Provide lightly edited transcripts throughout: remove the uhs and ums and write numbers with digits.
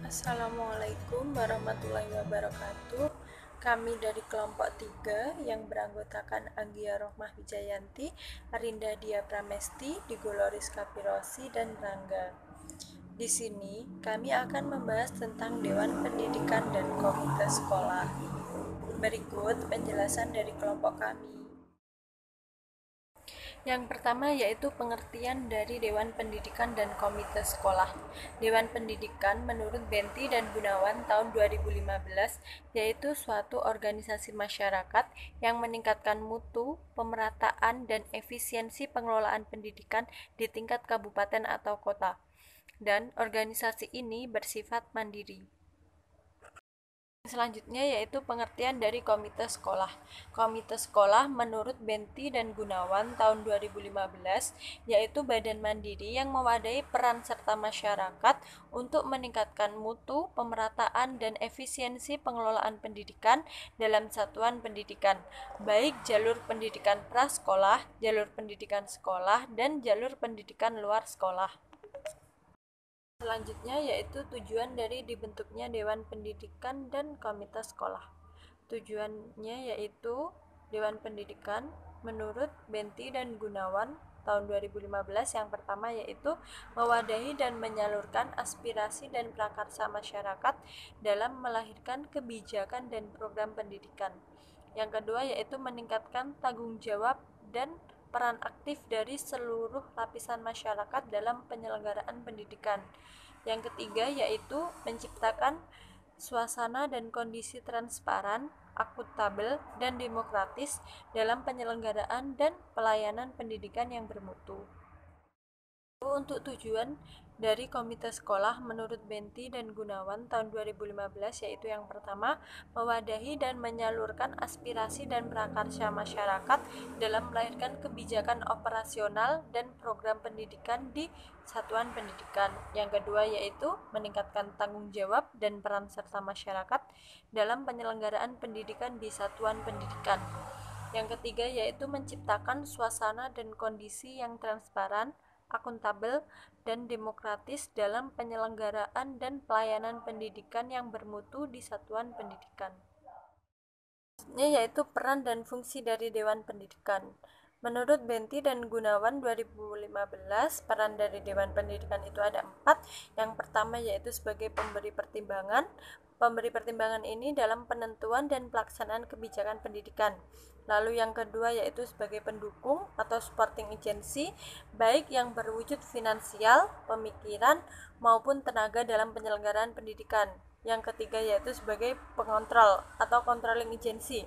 Assalamualaikum warahmatullahi wabarakatuh. Kami dari kelompok 3 yang beranggotakan Anggia Rohmah Wijayanti, Arinda Dia Pramesti, Digoloris Kapirosi, dan Rangga. Di sini kami akan membahas tentang Dewan Pendidikan dan Komite Sekolah. Berikut penjelasan dari kelompok kami. Yang pertama yaitu pengertian dari Dewan Pendidikan dan Komite Sekolah. Dewan Pendidikan menurut Benti dan Gunawan tahun 2015 yaitu suatu organisasi masyarakat yang meningkatkan mutu, pemerataan, dan efisiensi pengelolaan pendidikan di tingkat kabupaten atau kota. Dan organisasi ini bersifat mandiri. Selanjutnya yaitu pengertian dari komite sekolah. Komite sekolah menurut Benti dan Gunawan tahun 2015 yaitu badan mandiri yang mewadahi peran serta masyarakat untuk meningkatkan mutu, pemerataan, dan efisiensi pengelolaan pendidikan dalam satuan pendidikan, baik jalur pendidikan prasekolah, jalur pendidikan sekolah, dan jalur pendidikan luar sekolah. Selanjutnya yaitu tujuan dari dibentuknya Dewan Pendidikan dan Komite Sekolah. Tujuannya yaitu Dewan Pendidikan menurut Benti dan Gunawan tahun 2015 yang pertama yaitu mewadahi dan menyalurkan aspirasi dan prakarsa masyarakat dalam melahirkan kebijakan dan program pendidikan. Yang kedua yaitu meningkatkan tanggung jawab dan peran aktif dari seluruh lapisan masyarakat dalam penyelenggaraan pendidikan. Yang ketiga yaitu menciptakan suasana dan kondisi transparan, akuntabel, dan demokratis dalam penyelenggaraan dan pelayanan pendidikan yang bermutu. Untuk tujuan dari komite sekolah menurut Benti dan Gunawan tahun 2015 yaitu yang pertama, mewadahi dan menyalurkan aspirasi dan prakarsa masyarakat dalam melahirkan kebijakan operasional dan program pendidikan di satuan pendidikan. Yang kedua yaitu meningkatkan tanggung jawab dan peran serta masyarakat dalam penyelenggaraan pendidikan di satuan pendidikan. Yang ketiga yaitu menciptakan suasana dan kondisi yang transparan, akuntabel, dan demokratis dalam penyelenggaraan dan pelayanan pendidikan yang bermutu di satuan pendidikan. Yaitu peran dan fungsi dari Dewan Pendidikan. Menurut Benti dan Gunawan 2015, peran dari Dewan Pendidikan itu ada 4. Yang pertama yaitu sebagai pemberi pertimbangan. Pemberi pertimbangan ini dalam penentuan dan pelaksanaan kebijakan pendidikan. Lalu yang kedua yaitu sebagai pendukung atau supporting agency, baik yang berwujud finansial, pemikiran, maupun tenaga dalam penyelenggaraan pendidikan. Yang ketiga yaitu sebagai pengontrol atau controlling agency.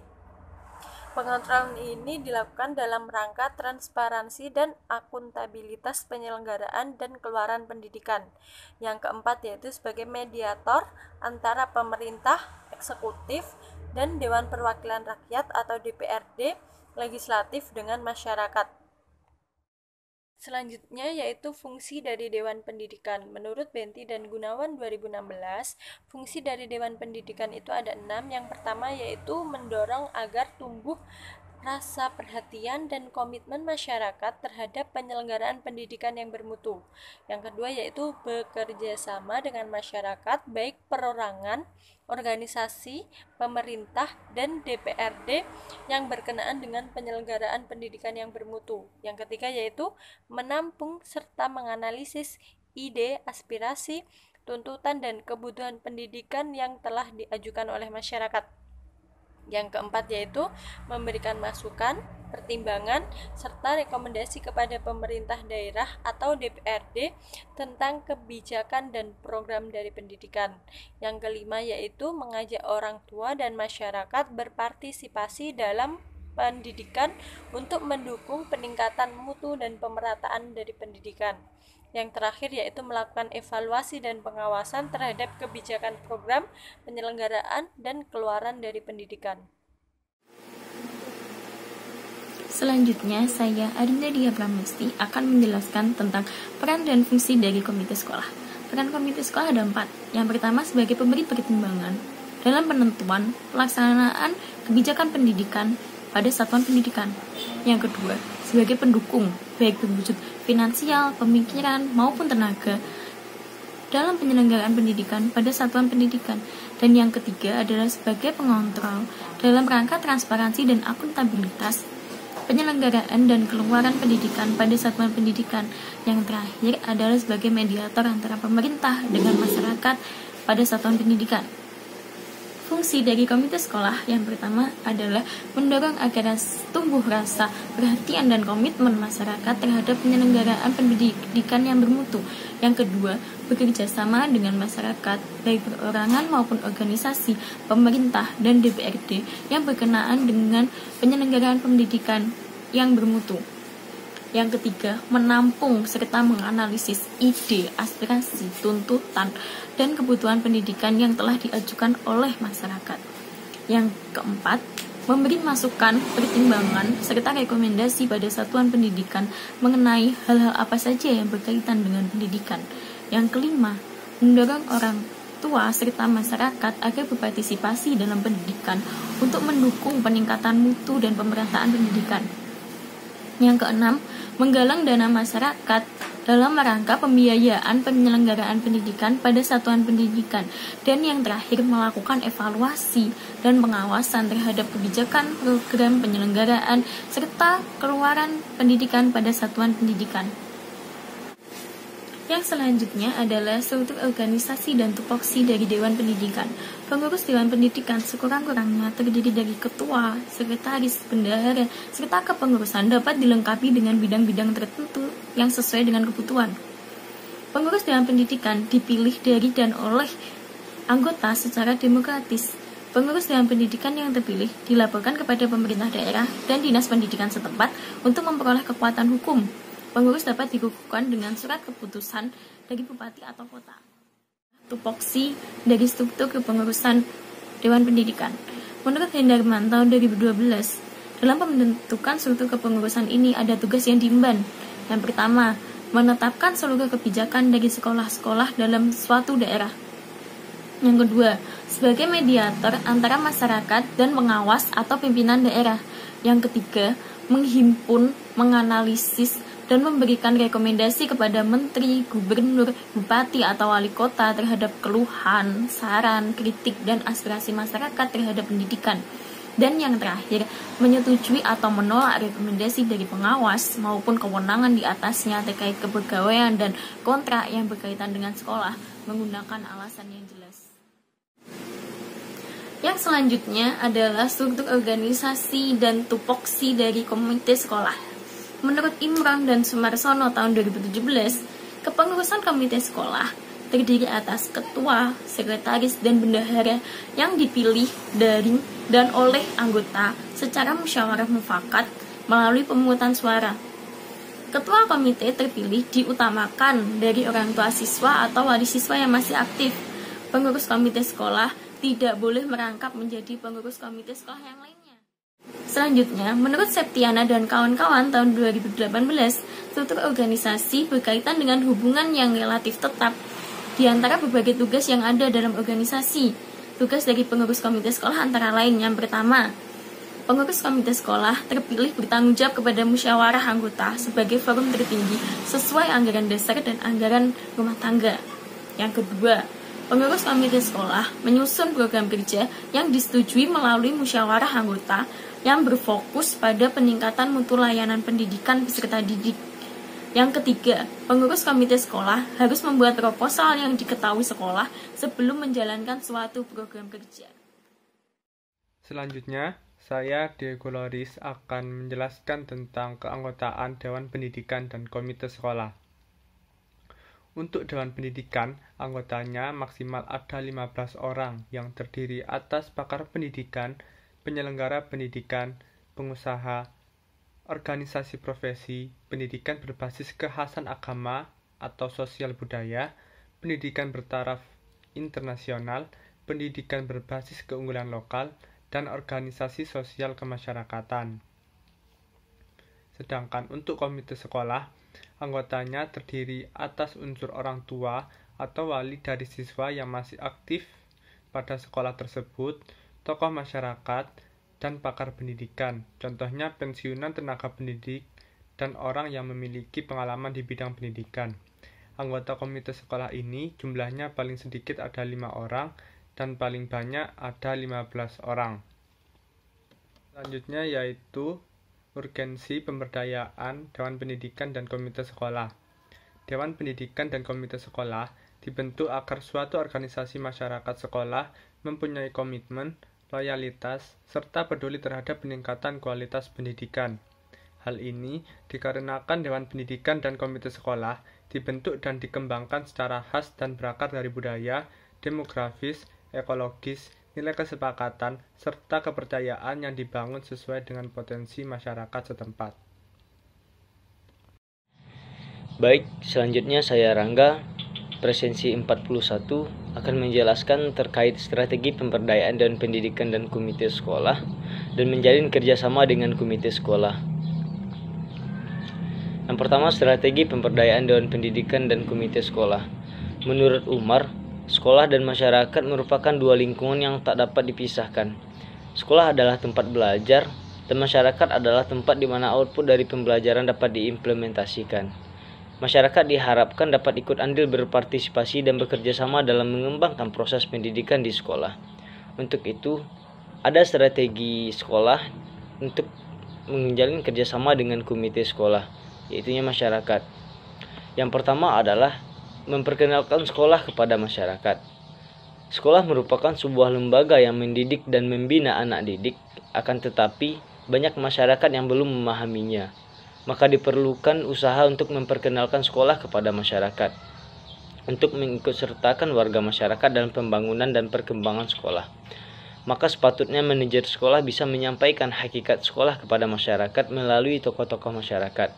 Pengontrolan ini dilakukan dalam rangka transparansi dan akuntabilitas penyelenggaraan dan keluaran pendidikan. Yang keempat yaitu sebagai mediator antara pemerintah, eksekutif, dan Dewan Perwakilan Rakyat atau DPRD, legislatif dengan masyarakat. Selanjutnya yaitu fungsi dari Dewan Pendidikan. Menurut Benti dan Gunawan 2016, fungsi dari Dewan Pendidikan itu ada 6. Yang pertama yaitu mendorong agar tumbuh rasa perhatian dan komitmen masyarakat terhadap penyelenggaraan pendidikan yang bermutu. Yang kedua yaitu bekerja sama dengan masyarakat, baik perorangan, organisasi, pemerintah, dan DPRD yang berkenaan dengan penyelenggaraan pendidikan yang bermutu. Yang ketiga yaitu menampung serta menganalisis ide, aspirasi, tuntutan, dan kebutuhan pendidikan yang telah diajukan oleh masyarakat. Yang keempat yaitu memberikan masukan, pertimbangan, serta rekomendasi kepada pemerintah daerah atau DPRD tentang kebijakan dan program dari pendidikan. Yang kelima yaitu mengajak orang tua dan masyarakat berpartisipasi dalam pendidikan untuk mendukung peningkatan mutu dan pemerataan dari pendidikan. Yang terakhir yaitu melakukan evaluasi dan pengawasan terhadap kebijakan program, penyelenggaraan, dan keluaran dari pendidikan. Selanjutnya, saya Arinda Dia Pramesti akan menjelaskan tentang peran dan fungsi dari komite sekolah. Peran komite sekolah ada 4. Yang pertama sebagai pemberi pertimbangan dalam penentuan pelaksanaan kebijakan pendidikan pada satuan pendidikan. Yang kedua, sebagai pendukung, baik berwujud finansial, pemikiran, maupun tenaga dalam penyelenggaraan pendidikan pada satuan pendidikan. Dan yang ketiga adalah sebagai pengontrol dalam rangka transparansi dan akuntabilitas penyelenggaraan dan keluaran pendidikan pada satuan pendidikan. Yang terakhir adalah sebagai mediator antara pemerintah dengan masyarakat pada satuan pendidikan. Fungsi dari komite sekolah yang pertama adalah mendorong agar tumbuh rasa perhatian dan komitmen masyarakat terhadap penyelenggaraan pendidikan yang bermutu. Yang kedua, bekerja sama dengan masyarakat, baik perorangan maupun organisasi, pemerintah, dan DPRD yang berkenaan dengan penyelenggaraan pendidikan yang bermutu. Yang ketiga, menampung serta menganalisis ide, aspirasi, tuntutan, dan kebutuhan pendidikan yang telah diajukan oleh masyarakat. Yang keempat, memberi masukan, pertimbangan, serta rekomendasi pada satuan pendidikan mengenai hal-hal apa saja yang berkaitan dengan pendidikan. Yang kelima, mendorong orang tua serta masyarakat agar berpartisipasi dalam pendidikan untuk mendukung peningkatan mutu dan pemerataan pendidikan. Yang keenam, menggalang dana masyarakat dalam rangka pembiayaan penyelenggaraan pendidikan pada satuan pendidikan. Dan yang terakhir, melakukan evaluasi dan pengawasan terhadap kebijakan program penyelenggaraan serta keluaran pendidikan pada satuan pendidikan. Yang selanjutnya adalah struktur organisasi dan tupoksi dari Dewan Pendidikan. Pengurus Dewan Pendidikan sekurang-kurangnya terdiri dari ketua, sekretaris, bendahara, serta kepengurusan dapat dilengkapi dengan bidang-bidang tertentu yang sesuai dengan kebutuhan. Pengurus Dewan Pendidikan dipilih dari dan oleh anggota secara demokratis. Pengurus Dewan Pendidikan yang terpilih dilaporkan kepada pemerintah daerah dan dinas pendidikan setempat untuk memperoleh kekuatan hukum. Pengurus dapat dikukuhkan dengan surat keputusan dari bupati atau kota. Tupoksi dari struktur kepengurusan Dewan Pendidikan. Menurut Hendarman tahun 2012, dalam pembentukan struktur kepengurusan ini ada tugas yang diemban. Yang pertama, menetapkan seluruh kebijakan dari sekolah-sekolah dalam suatu daerah. Yang kedua, sebagai mediator antara masyarakat dan pengawas atau pimpinan daerah. Yang ketiga, menghimpun, menganalisis, dan memberikan rekomendasi kepada menteri, gubernur, bupati, atau wali kota terhadap keluhan, saran, kritik, dan aspirasi masyarakat terhadap pendidikan. Dan yang terakhir, menyetujui atau menolak rekomendasi dari pengawas maupun kewenangan di atasnya terkait kepegawaian dan kontrak yang berkaitan dengan sekolah menggunakan alasan yang jelas. Yang selanjutnya adalah struktur organisasi dan tupoksi dari komite sekolah. Menurut Imron dan Sumarsono tahun 2017, kepengurusan komite sekolah terdiri atas ketua, sekretaris, dan bendahara yang dipilih dari dan oleh anggota secara musyawarah mufakat melalui pemungutan suara. Ketua komite terpilih diutamakan dari orang tua siswa atau wali siswa yang masih aktif. Pengurus komite sekolah tidak boleh merangkap menjadi pengurus komite sekolah yang lainnya. Selanjutnya, menurut Septiana dan kawan-kawan tahun 2018, struktur organisasi berkaitan dengan hubungan yang relatif tetap di antara berbagai tugas yang ada dalam organisasi. Tugas dari pengurus komite sekolah antara lain yang pertama, pengurus komite sekolah terpilih bertanggung jawab kepada musyawarah anggota sebagai forum tertinggi sesuai anggaran dasar dan anggaran rumah tangga. Yang kedua, pengurus komite sekolah menyusun program kerja yang disetujui melalui musyawarah anggota yang berfokus pada peningkatan mutu layanan pendidikan peserta didik. Yang ketiga, pengurus komite sekolah harus membuat proposal yang diketahui sekolah sebelum menjalankan suatu program kerja. Selanjutnya, saya Diego Loris akan menjelaskan tentang keanggotaan Dewan Pendidikan dan Komite Sekolah. Untuk Dewan Pendidikan, anggotanya maksimal ada 15 orang yang terdiri atas pakar pendidikan, penyelenggara pendidikan, pengusaha, organisasi profesi, pendidikan berbasis kekhasan agama atau sosial budaya, pendidikan bertaraf internasional, pendidikan berbasis keunggulan lokal, dan organisasi sosial kemasyarakatan. Sedangkan untuk komite sekolah, anggotanya terdiri atas unsur orang tua atau wali dari siswa yang masih aktif pada sekolah tersebut, tokoh masyarakat, dan pakar pendidikan, contohnya pensiunan tenaga pendidik dan orang yang memiliki pengalaman di bidang pendidikan. Anggota komite sekolah ini jumlahnya paling sedikit ada 5 orang dan paling banyak ada 15 orang. Selanjutnya yaitu urgensi pemberdayaan Dewan Pendidikan dan Komite Sekolah. Dewan Pendidikan dan Komite Sekolah dibentuk agar suatu organisasi masyarakat sekolah mempunyai komitmen, loyalitas, serta peduli terhadap peningkatan kualitas pendidikan. Hal ini dikarenakan Dewan Pendidikan dan Komite Sekolah dibentuk dan dikembangkan secara khas dan berakar dari budaya, demografis, ekologis, nilai kesepakatan, serta kepercayaan yang dibangun sesuai dengan potensi masyarakat setempat. Baik, selanjutnya saya Rangga, presensi 41 akan menjelaskan terkait strategi pemberdayaan dan pendidikan dan komite sekolah dan menjalin kerjasama dengan komite sekolah. Yang pertama, strategi pemberdayaan Dewan Pendidikan dan Komite Sekolah. Menurut Umar, sekolah dan masyarakat merupakan dua lingkungan yang tak dapat dipisahkan. Sekolah adalah tempat belajar, dan masyarakat adalah tempat di mana output dari pembelajaran dapat diimplementasikan. Masyarakat diharapkan dapat ikut andil berpartisipasi dan bekerja sama dalam mengembangkan proses pendidikan di sekolah. Untuk itu, ada strategi sekolah untuk menjalin kerjasama dengan komite sekolah, yaitunya masyarakat. Yang pertama adalah memperkenalkan sekolah kepada masyarakat. Sekolah merupakan sebuah lembaga yang mendidik dan membina anak didik, akan tetapi banyak masyarakat yang belum memahaminya. Maka diperlukan usaha untuk memperkenalkan sekolah kepada masyarakat, untuk mengikutsertakan warga masyarakat dalam pembangunan dan perkembangan sekolah. Maka sepatutnya manajer sekolah bisa menyampaikan hakikat sekolah kepada masyarakat melalui tokoh-tokoh masyarakat,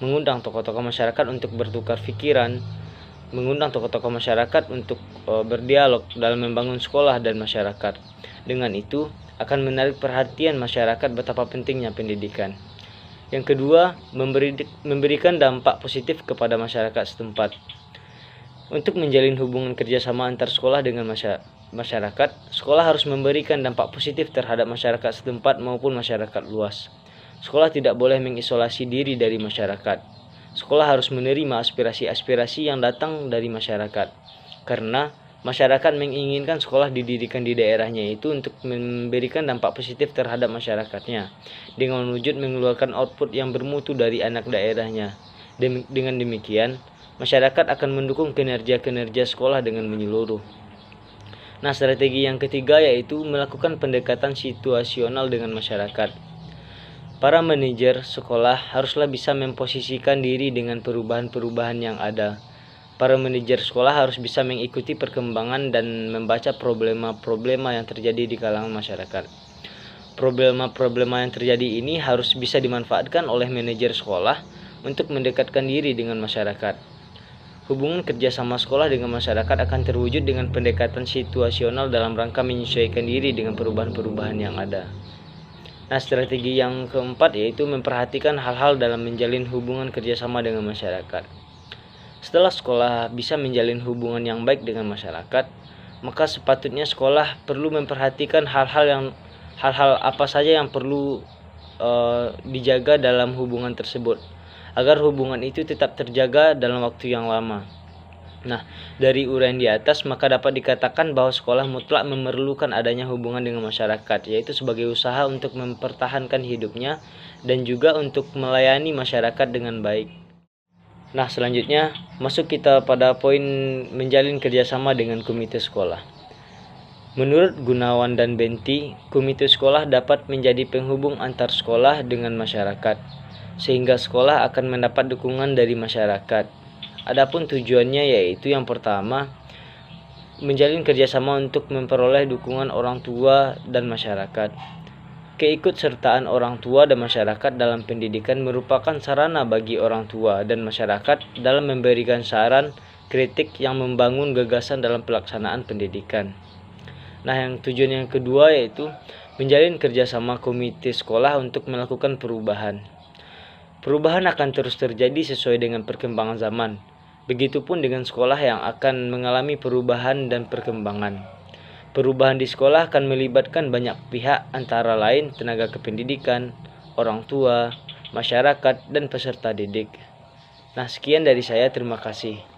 mengundang tokoh-tokoh masyarakat untuk bertukar pikiran, mengundang tokoh-tokoh masyarakat untuk berdialog dalam membangun sekolah dan masyarakat. Dengan itu akan menarik perhatian masyarakat betapa pentingnya pendidikan. Yang kedua, memberikan dampak positif kepada masyarakat setempat. Untuk menjalin hubungan kerjasama antar sekolah dengan masyarakat, sekolah harus memberikan dampak positif terhadap masyarakat setempat maupun masyarakat luas. Sekolah tidak boleh mengisolasi diri dari masyarakat. Sekolah harus menerima aspirasi-aspirasi yang datang dari masyarakat, karena masyarakat menginginkan sekolah didirikan di daerahnya itu untuk memberikan dampak positif terhadap masyarakatnya, dengan wujud mengeluarkan output yang bermutu dari anak daerahnya. Dengan demikian, masyarakat akan mendukung kinerja-kinerja sekolah dengan menyeluruh. Nah, strategi yang ketiga yaitu melakukan pendekatan situasional dengan masyarakat. Para manajer sekolah haruslah bisa memposisikan diri dengan perubahan-perubahan yang ada. Para manajer sekolah harus bisa mengikuti perkembangan dan membaca problema-problema yang terjadi di kalangan masyarakat. Problema-problema yang terjadi ini harus bisa dimanfaatkan oleh manajer sekolah untuk mendekatkan diri dengan masyarakat. Hubungan kerjasama sekolah dengan masyarakat akan terwujud dengan pendekatan situasional dalam rangka menyesuaikan diri dengan perubahan-perubahan yang ada. Nah, strategi yang keempat yaitu memperhatikan hal-hal dalam menjalin hubungan kerjasama dengan masyarakat. Setelah sekolah bisa menjalin hubungan yang baik dengan masyarakat, maka sepatutnya sekolah perlu memperhatikan hal-hal apa saja yang perlu dijaga dalam hubungan tersebut, agar hubungan itu tetap terjaga dalam waktu yang lama. Nah, dari uraian di atas maka dapat dikatakan bahwa sekolah mutlak memerlukan adanya hubungan dengan masyarakat, yaitu sebagai usaha untuk mempertahankan hidupnya dan juga untuk melayani masyarakat dengan baik. Nah, selanjutnya masuk kita pada poin menjalin kerjasama dengan komite sekolah. Menurut Gunawan dan Benti, komite sekolah dapat menjadi penghubung antar sekolah dengan masyarakat, sehingga sekolah akan mendapat dukungan dari masyarakat. Adapun tujuannya yaitu yang pertama, menjalin kerjasama untuk memperoleh dukungan orang tua dan masyarakat. Keikutsertaan orang tua dan masyarakat dalam pendidikan merupakan sarana bagi orang tua dan masyarakat dalam memberikan saran, kritik yang membangun gagasan dalam pelaksanaan pendidikan. Nah, yang tujuan yang kedua yaitu menjalin kerjasama komite sekolah untuk melakukan perubahan. Perubahan akan terus terjadi sesuai dengan perkembangan zaman. Begitupun dengan sekolah yang akan mengalami perubahan dan perkembangan. Perubahan di sekolah akan melibatkan banyak pihak, antara lain tenaga kependidikan, orang tua, masyarakat, dan peserta didik. Nah, sekian dari saya. Terima kasih.